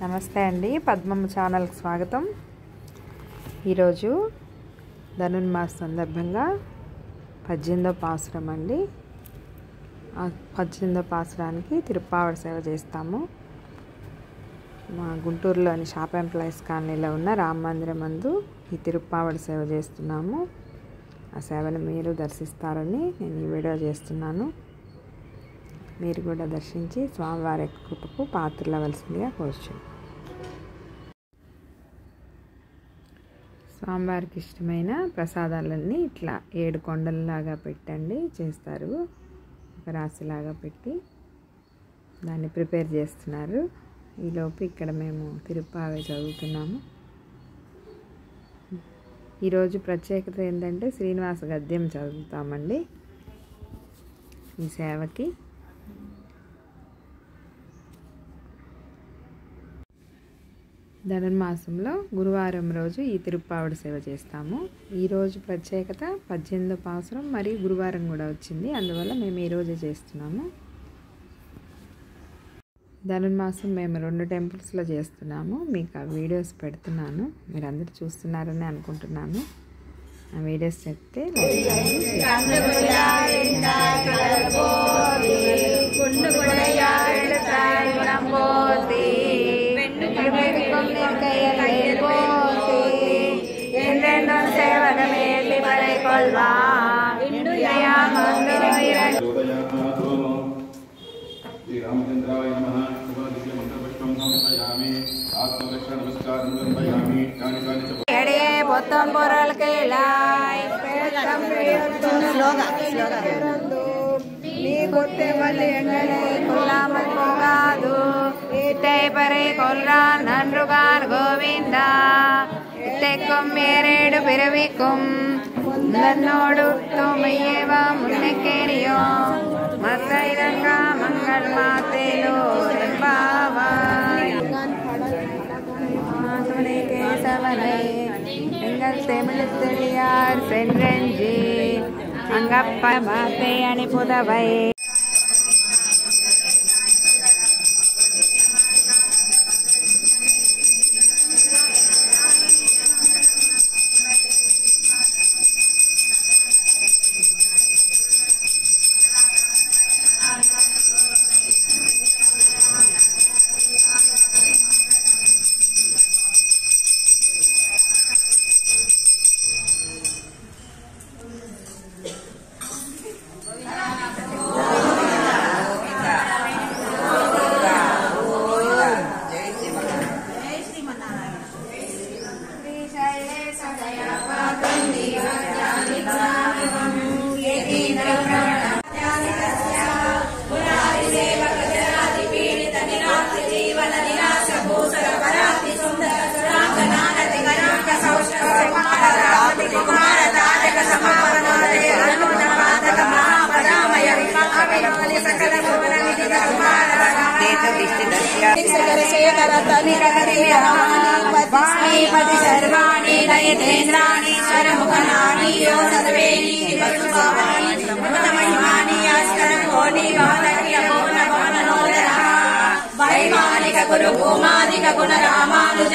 నమస్తే అండి, పద్మమ్మ ఛానల్కి స్వాగతం. ఈరోజు ధనుర్మాస సందర్భంగా 18వ పాసురం అండి. ఆ 18వ పాసురానికి తిరుప్పావడ సేవ చేస్తాము. మా గుంటూరులోని షాప్ ఎంప్లాయీస్ కాలనీలో ఉన్న రామ మందిరం నందు ఈ తిరుప్పావడ సేవ చేస్తున్నాము. ఆ సేవను మీరు దర్శిస్తారని నేను ఈ వీడియో చేస్తున్నాను. మీరు కూడా దర్శించి స్వామివారి కృపకు పాత్రలవలసిందిగా కోరుచున్నాను. స్వామివారికి ఇష్టమైన ప్రసాదాలన్నీ ఇట్లా 7 కొండలలాగా పెట్టండి చేస్తారు. ఒక రాశిలాగా పెట్టి దాన్ని ప్రిపేర్ చేస్తున్నారు. ఈలోపు ఇక్కడ మేము తిరుప్పావై చదువుతున్నాము. ఈరోజు ప్రత్యేకత ఏంటంటే శ్రీనివాస గద్యం చదువుతామండి ఈ సేవకి. ధనుర్మాసంలో గురువారం రోజు ఈ తిరుప్పావడ సేవ చేస్తాము. ఈరోజు ప్రత్యేకత 18వ పాసురం మరియు గురువారం కూడా వచ్చింది, అందువల్ల మేము ఈరోజే చేస్తున్నాము. ధనుర్మాసం మేము 2 టెంపుల్స్లో చేస్తున్నాము. మీకు ఆ వీడియోస్ పెడుతున్నాను, మీరు అందరూ చూస్తున్నారని అనుకుంటున్నాను. ఆ వీడియోస్ చెప్తే పొత్తం పొరలకి నీకొత్తే మళ్ళీ ఎంగళాదు ఇట్టై పరై కొల్రా నన్రుగాన్ గోవింద ఇట్టెక్కుం మేరేడు పిరవిక్కుం నన్నోడు తోమయ్యేవ మున్నెక్కేనియో మత్తైరంగా మంగళ మాతేలో கேசவனை எங்கள் தமிழ் தெளியார் சென்றெஞ்சி அங்கப்ப மாத்தை அனுப்புதவை सर्वाणी नयतेन्द्राणि स्वरमुखनानि यो सर्वेणी महिमानि अस्करकोटि वैमानिक गुरु भूमादिक गुण रामानुज